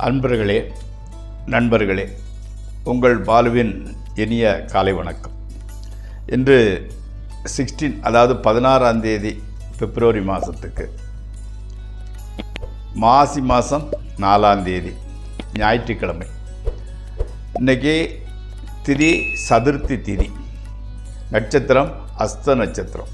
அன்பர்களே, நண்பர்களே, உங்கள் பாலுவின் இனிய காலை வணக்கம். இன்று 16 அதாவது 16ஆம் தேதி பிப்ரவரி மாதத்துக்கு மாசி மாதம் 4ஆம் தேதி ஞாயிற்றுக்கிழமை. இன்றைக்கி திதி சதுர்த்தி திதி, நட்சத்திரம் அஸ்த நட்சத்திரம்.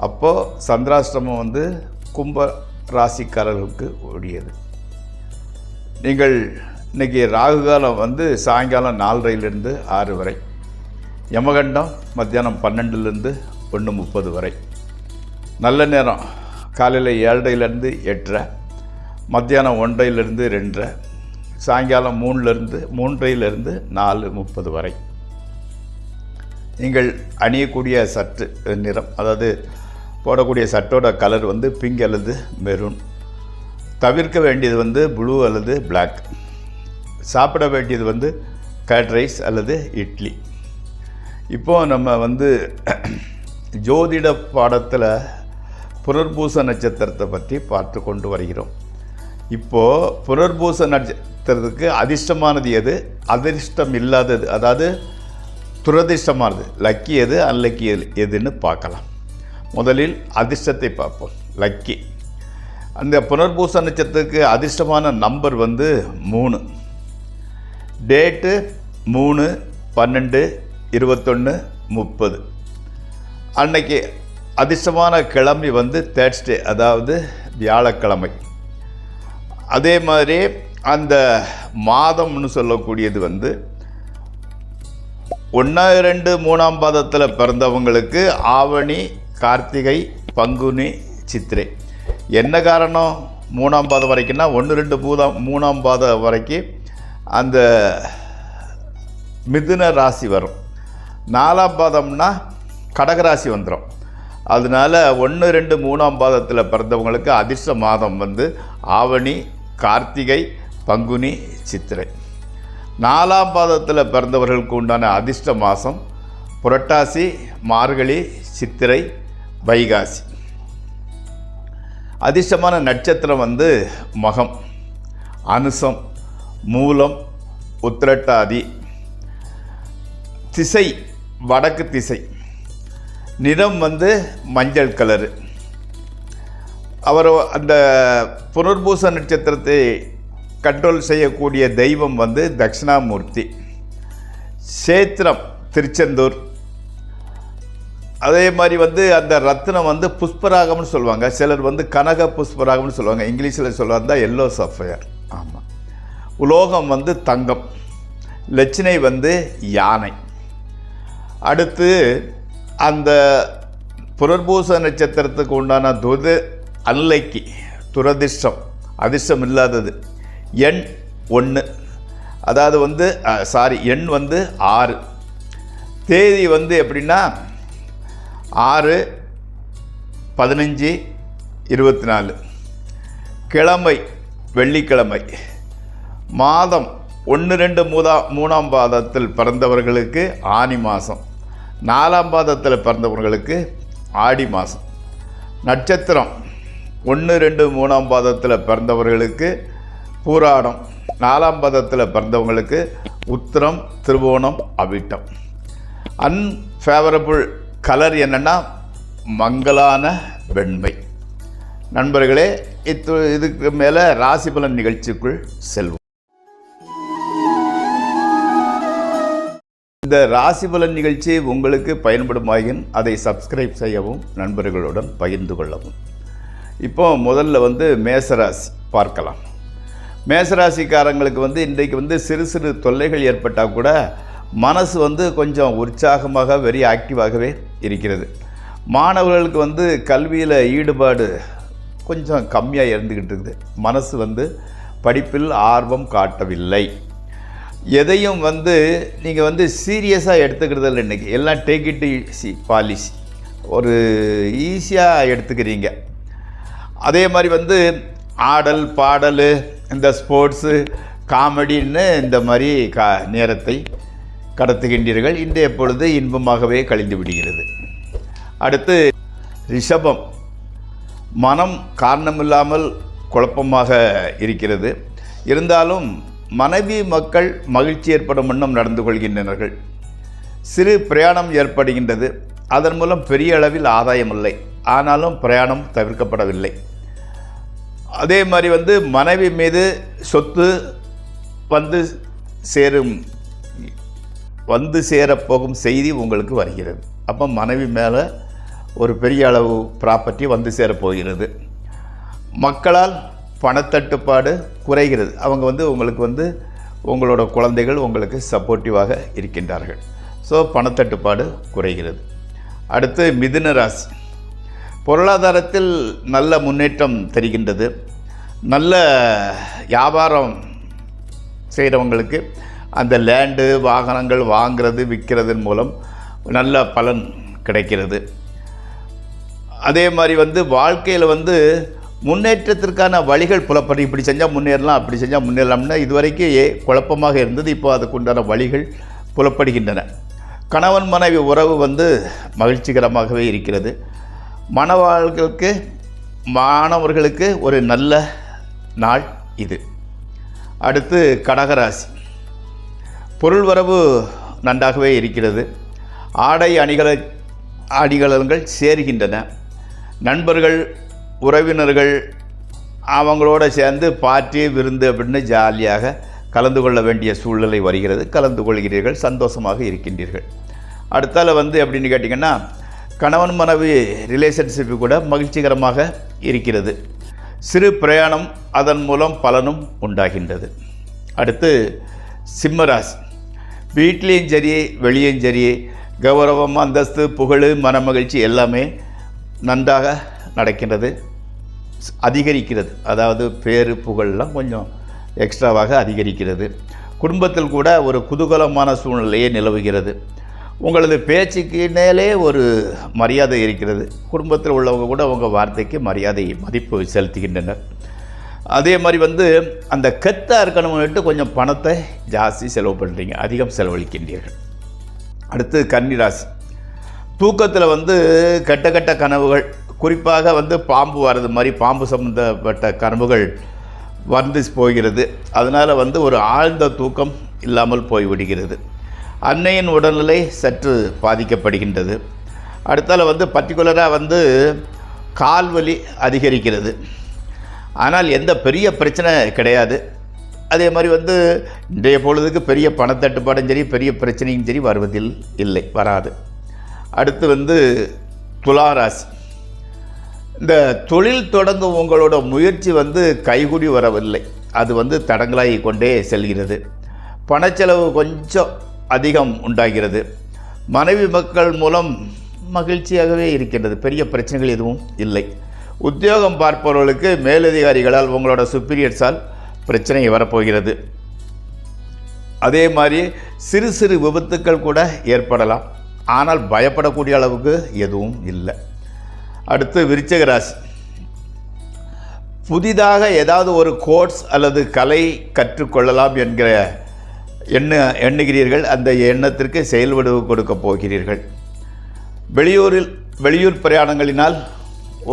அப்போது சந்திராஷ்டமம் கும்ப ராசிக்காரர்களுக்கு ஓடியது. நீங்கள் இன்றைக்கி ராகு காலம் சாயங்காலம் 4:30லிருந்து 6 வரை, யமகண்டம் மத்தியானம் 12லிருந்து 1:30 வரை, நல்ல நேரம் காலையில் 7:30லிருந்து 8:30, மத்தியானம் 1:30லிருந்து 2:30, சாயங்காலம் 3:30லிருந்து 4:30 வரை. நீங்கள் அணியக்கூடிய சற்று நிறம், அதாவது போடக்கூடிய சட்டோட கலர் பிங்க் அல்லது மெரூன். தவிர்க்க வேண்டியது ப்ளூ அல்லது பிளாக். சாப்பிட வேண்டியது கர்ட் ரைஸ் அல்லது இட்லி. இப்போது நம்ம ஜோதிட பாடத்தில் புனர்பூச நட்சத்திரத்தை பற்றி பார்த்து கொண்டு வருகிறோம். இப்போது புனர்பூச நட்சத்திரத்துக்கு அதிர்ஷ்டமானது எது, அதிர்ஷ்டம் இல்லாதது, அதாவது துரதிர்ஷ்டமானது, லக்கி எது, அன்லக்கி எதுன்னு பார்க்கலாம். முதலில் அதிர்ஷ்டத்தை பார்ப்போம். லக்கி. அந்த புனர்பூச நட்சத்திரத்துக்கு அதிர்ஷ்டமான நம்பர் 3. டேட்டு 3, 12, 21, 30. அன்னைக்கு அதிர்ஷ்டமான கிழமை தேர்ஸ்டே, அதாவது வியாழக்கிழமை. அதே மாதிரி அந்த மாதம்னு சொல்லக்கூடியது 1, 2, 3ஆம் பாதத்தில் பிறந்தவங்களுக்கு ஆவணி, கார்த்திகை, பங்குனி, சித்திரை. என்ன காரணம் 3ஆம் பாதம் வரைக்கும்னா 1, 2, 3ஆம் பாதம் வரைக்கும் அந்த மிதுன ராசி வரும். 4ஆம் பாதம்னா கடகராசி வந்துடும். அதனால் 1, 2, 3ஆம் பாதத்தில் பிறந்தவங்களுக்கு அதிர்ஷ்ட மாதம் ஆவணி, கார்த்திகை, பங்குனி, சித்திரை. 4ஆம் பாதத்தில் பிறந்தவர்களுக்கு உண்டான அதிர்ஷ்ட மாதம் புரட்டாசி, மார்கழி, சித்திரை, வைகாசி. அதிர்ஷ்டமான நட்சத்திரம் மகம், அனுசம், மூலம், உத்திரட்டாதி. திசை வடக்கு திசை. நிறம் மஞ்சள் கலரு. அவர் அந்த புனர்பூச நட்சத்திரத்தை கண்ட்ரோல் செய்யக்கூடிய தெய்வம் தட்சிணாமூர்த்தி. சேத்திரம் திருச்செந்தூர். அதே மாதிரி அந்த ரத்னம் புஷ்பராகம்னு சொல்லுவாங்க. சிலர் கனக புஷ்பராகம்னு சொல்லுவாங்க. இங்கிலீஷில் சொல்லுவாங்க எல்லோ சஃபயர். ஆமாம். உலோகம் தங்கம். லட்சணை யானை. அடுத்து அந்த புனர்பூச நட்சத்திரத்துக்கு உண்டான அன்லைக்கி, துரதிர்ஷ்டம், அதிர்ஷ்டம் இல்லாதது எண் 1, அதாவது எண் 6. தேதி எப்படின்னா 6, 15, 24. கிழமை வெள்ளிக்கிழமை. மாதம் 1, 2, 3ஆம் பாதத்தில் பிறந்தவர்களுக்கு ஆனி மாதம். 4ஆம் பாதத்தில் பிறந்தவர்களுக்கு ஆடி மாதம். நட்சத்திரம் 1, 2, 3ஆம் பாதத்தில் பிறந்தவர்களுக்கு பூராடம். 4ஆம் பாதத்தில் பிறந்தவங்களுக்கு உத்திரம், திருவோணம், அவிட்டம். அன்ஃபேவரபிள் கலர் என்னென்னா மங்கலான வெண்மை. நண்பர்களே, இதுக்கு மேலே ராசிபலன் நிகழ்ச்சிக்குள் செல்வோம். இந்த ராசிபலன் நிகழ்ச்சி உங்களுக்கு பயன்படுமாயின் அதை சப்ஸ்கிரைப் செய்யவும், நண்பர்களுடன் பகிர்ந்து கொள்ளவும். இப்போ முதல்ல மேசராசி பார்க்கலாம். மேசராசிக்காரங்களுக்கு இன்றைக்கு சிறு சிறு தொல்லைகள் ஏற்பட்டால் கூட மனசு கொஞ்சம் உற்சாகமாக, வெரி ஆக்டிவாகவே இருக்கிறது. மாணவர்களுக்கு கல்வியில் ஈடுபாடு கொஞ்சம் கம்மியாக இருந்துக்கிட்டு இருக்குது. மனசு படிப்பில் ஆர்வம் காட்டவில்லை. எதையும் நீங்கள் சீரியஸாக எடுத்துக்கிறதில்ல. இன்றைக்கி எல்லாம் டேக் இட் ஈஸி பாலிசி, ஒரு ஈஸியாக எடுத்துக்கிறீங்க. அதே மாதிரி ஆடல், பாடல், இந்த ஸ்போர்ட்ஸு, காமெடின்னு இந்த மாதிரி நேரத்தை கடத்துகின்றீர்கள். இன்றைய பொழுது இன்பமாகவே கழிந்து விடுகிறது. அடுத்து ரிஷபம். மனம் காரணமில்லாமல் குழப்பமாக இருக்கிறது. இருந்தாலும் மனைவி மக்கள் மகிழ்ச்சி ஏற்படும் வண்ணம் நடந்து கொள்கின்றனர். சிறு பிரயாணம் ஏற்படுகின்றது. அதன் மூலம் பெரிய அளவில் ஆதாயம் இல்லை, ஆனாலும் பிரயாணம் தவிர்க்கப்படவில்லை. அதே மாதிரி மனைவி மீது சொத்து வந்து சேரப்போகும் செய்தி உங்களுக்கு வருகிறது. அப்போ மனைவி மேலே ஒரு பெரிய அளவு ப்ராப்பர்ட்டி வந்து சேரப்போகிறது. மக்களால் பணத்தட்டுப்பாடு குறைகிறது. அவங்க உங்களுக்கு உங்களோட குழந்தைகள் உங்களுக்கு சப்போர்ட்டிவாக இருக்கின்றார்கள். ஸோ பணத்தட்டுப்பாடு குறைகிறது. அடுத்து மிதுன ராசி. பொருளாதாரத்தில் நல்ல முன்னேற்றம் தெரிகின்றது. நல்ல வியாபாரம் செய்கிறவங்களுக்கு அந்த லேண்டு வாகனங்கள் வாங்கிறது விற்கிறதன் மூலம் நல்ல பலன் கிடைக்கிறது. அதே மாதிரி வாழ்க்கையில் முன்னேற்றத்திற்கான வழிகள் புலப்படும். இப்படி செஞ்சால் முன்னேறலாம், அப்படி செஞ்சால் முன்னேறலாம்னா இதுவரைக்கும் குழப்பமாக இருந்தது. இப்போ அதுக்குண்டான வழிகள் புலப்படுகின்றன. கணவன் மனைவி உறவு மகிழ்ச்சிகரமாகவே இருக்கிறது. மாணவர்களுக்கு ஒரு நல்ல நாள் இது. அடுத்து கடகராசி. பொருள் வரவு நன்றாகவே இருக்கிறது. ஆடை அணிகலன்கள் சேருகின்றன. நண்பர்கள் உறவினர்கள் அவங்களோட சேர்ந்து பார்ட்டி விருந்து அப்படின்னு ஜாலியாக கலந்து கொள்ள வேண்டிய சூழ்நிலை வருகிறது. கலந்து கொள்கிறீர்கள், சந்தோஷமாக இருக்கின்றீர்கள். அடுத்தால அப்படின்னு கேட்டிங்கன்னா கணவன் மனைவி ரிலேஷன்ஷிப்பு கூட மகிழ்ச்சிகரமாக இருக்கிறது. சிறு பிரயாணம் அதன் மூலம் பலனும் உண்டாகின்றது. அடுத்து சிம்மராசி. வீட்லேயும் சரி வெளியும் சரி கௌரவம், அந்தஸ்து, புகழ், மனமகிழ்ச்சி எல்லாமே நன்றாக நடக்கின்றது, அதிகரிக்கிறது. அதாவது பேரு புகழெலாம் கொஞ்சம் எக்ஸ்ட்ராவாக அதிகரிக்கிறது. குடும்பத்தில் கூட ஒரு குதூகலமான சூழ்நிலையே நிலவுகிறது. உங்களது பேச்சுக்கு மேலே ஒரு மரியாதை இருக்கிறது. குடும்பத்தில் உள்ளவங்க கூட உங்கள் வார்த்தைக்கு மதிப்பு செலுத்துகின்றனர். அதே மாதிரி அந்த கெத்தாக இருக்கணும்னுட்டு கொஞ்சம் பணத்தை ஜாஸ்தி செலவு பண்ணுறீங்க, அதிகம் செலவழிக்கின்றீர்கள். அடுத்து கன்னிராசி. தூக்கத்தில் கெட்ட கனவுகள், குறிப்பாக பாம்பு வர்றது மாதிரி பாம்பு சம்பந்தப்பட்ட கனவுகள் போகிறது. அதனால் ஒரு ஆழ்ந்த தூக்கம் இல்லாமல் போய்விடுகிறது. அன்னையின் உடல்நிலை சற்று பாதிக்கப்படுகின்றது. அடுத்தால பர்டிகுலராக கால்வலி அதிகரிக்கிறது. ஆனால் எந்த பெரிய பிரச்சனை கிடையாது. அதே மாதிரி இன்றைய பொழுதுக்கு பெரிய பணத்தட்டுப்பாடும் சரி பெரிய பிரச்சனையும் சரி வராது. அடுத்து துளாராசி. இந்த தொழில் தொடங்கும் உங்களோட முயற்சி கைகூடி வரவில்லை. அது தடங்களாகி கொண்டே செல்கிறது. பணச்செலவு கொஞ்சம் அதிகம் உண்டாகிறது. மனைவி மக்கள் மூலம் மகிழ்ச்சியாகவே இருக்கின்றது. பெரிய பிரச்சனைகள் எதுவும் இல்லை. உத்தியோகம் பார்ப்பவர்களுக்கு மேலதிகாரிகளால் உங்களோட சுப்பீரியர்ஸால் பிரச்சனை வரப்போகிறது. அதே மாதிரி சிறு சிறு விபத்துக்கள் கூட ஏற்படலாம். ஆனால் பயப்படக்கூடிய அளவுக்கு எதுவும் இல்லை. அடுத்து விருச்சிக ராசி. புதிதாக ஏதாவது ஒரு கோர்ஸ் அல்லது கலை கற்றுக்கொள்ளலாம் என்கிற எண்ணுகிறீர்கள். அந்த எண்ணத்திற்கு செயல்வடிவு கொடுக்க போகிறீர்கள். வெளியூர் பிரயாணங்களினால்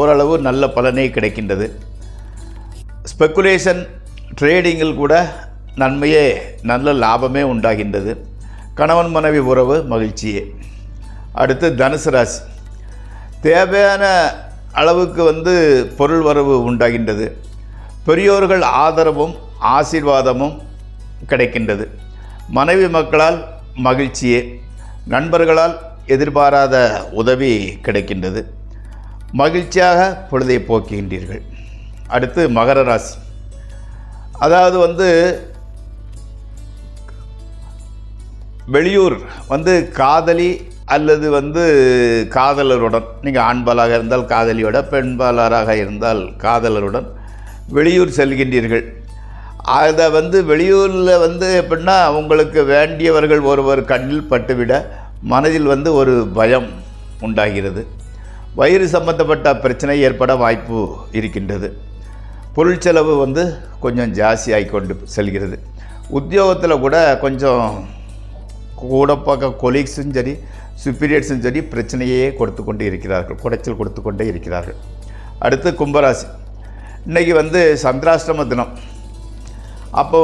ஓரளவு நல்ல பலனே கிடைக்கின்றது. ஸ்பெக்குலேஷன் ட்ரேடிங்கில் கூட நல்ல லாபமே உண்டாகின்றது. கணவன் மனைவி உறவு மகிழ்ச்சியே. அடுத்து தனுசு ராசி. தேவையான அளவுக்கு பொருள் வரவு உண்டாகின்றது. பெரியோர்கள் ஆதரவும் ஆசீர்வாதமும் கிடைக்கின்றது. மனைவி மக்களால் மகிழ்ச்சியே. நண்பர்களால் எதிர்பாராத உதவி கிடைக்கின்றது. மகிழ்ச்சியாக பொழுதை போக்குகின்றீர்கள். அடுத்து மகர ராசி. அதாவது வெளியூர் காதலி அல்லது காதலருடன், நீங்கள் ஆண்பாலாக இருந்தால் காதலியோட, பெண்பாலராக இருந்தால் காதலருடன் வெளியூர் செல்கின்றீர்கள். அதை வெளியூரில் எப்படின்னா உங்களுக்கு வேண்டியவர்கள் ஒருவர் கண்ணில் பட்டுவிட மனதில் ஒரு பயம் உண்டாகிறது. வயிறு சம்பந்தப்பட்ட பிரச்சனை ஏற்பட வாய்ப்பு இருக்கின்றது. பொருள் செலவு கொஞ்சம் ஜாஸ்தியாகி கொண்டு செல்கிறது. உத்தியோகத்தில் கூட கொஞ்சம் கூட பார்க்க கொலீக்ஸும் சரி சுப்பீரியர்ஸும் சரி பிரச்சனையே குடைச்சல் கொடுத்து கொண்டே இருக்கிறார்கள். அடுத்து கும்பராசி. இன்றைக்கி சந்திராஷ்டம தினம். அப்போ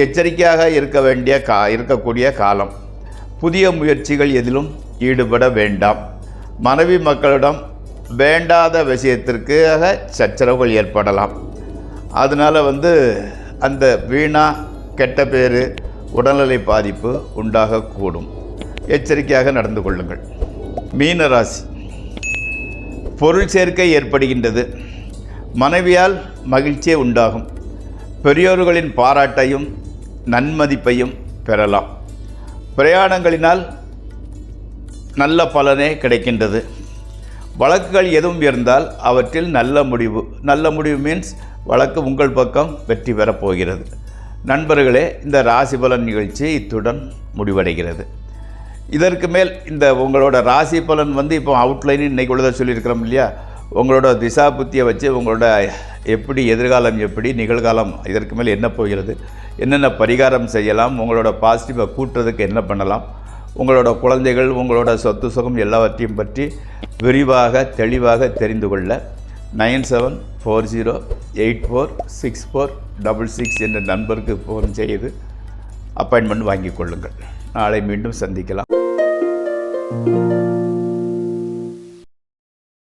எச்சரிக்கையாக இருக்கக்கூடிய காலம். புதிய முயற்சிகள் எதிலும் ஈடுபட வேண்டாம். மனைவி மக்களிடம் வேண்டாத விஷயத்திற்காக சச்சரவுகள் ஏற்படலாம். அதனால் அந்த வீணா கெட்ட பேர், உடல்நிலை பாதிப்பு உண்டாகக்கூடும். எச்சரிக்கையாக நடந்து கொள்ளுங்கள். மீன ராசி. பொருள் சேர்க்கை ஏற்படுகின்றது. மனைவியால் மகிழ்ச்சியே உண்டாகும். பெரியோர்களின் பாராட்டையும் நன்மதிப்பையும் பெறலாம். பிரயாணங்களினால் நல்ல பலனே கிடைக்கின்றது. வழக்குகள் எதுவும் இருந்தால் அவற்றில் நல்ல முடிவு மீன்ஸ் வழக்கு உங்கள் பக்கம் வெற்றி பெறப் போகிறது. நண்பர்களே, இந்த ராசி பலன் நிகழ்ச்சி இத்துடன் முடிவடைகிறது. இதற்கு மேல் இந்த உங்களோட ராசி பலன் இப்போ அவுட்லைன் இன்றைக்கு உள்ளதை சொல்லியிருக்கிறோம் இல்லையா, உங்களோட திசா புத்தியை வச்சு உங்களோட எப்படி எதிர்காலம், எப்படி நிகழ்காலம், இதற்கு மேல் என்ன போகிறது, என்னென்ன பரிகாரம் செய்யலாம், உங்களோட பாசிட்டிவை கூட்டுறதுக்கு என்ன பண்ணலாம், உங்களோட குழந்தைகள், உங்களோட சொத்து சுகம் எல்லாவற்றையும் பற்றி விரிவாக தெளிவாக தெரிந்து கொள்ள 9740846466 என்ற நண்பருக்கு ஃபோன் செய்து அப்பாயின்மெண்ட் வாங்கிக் கொள்ளுங்கள். நாளை மீண்டும் சந்திக்கலாம்.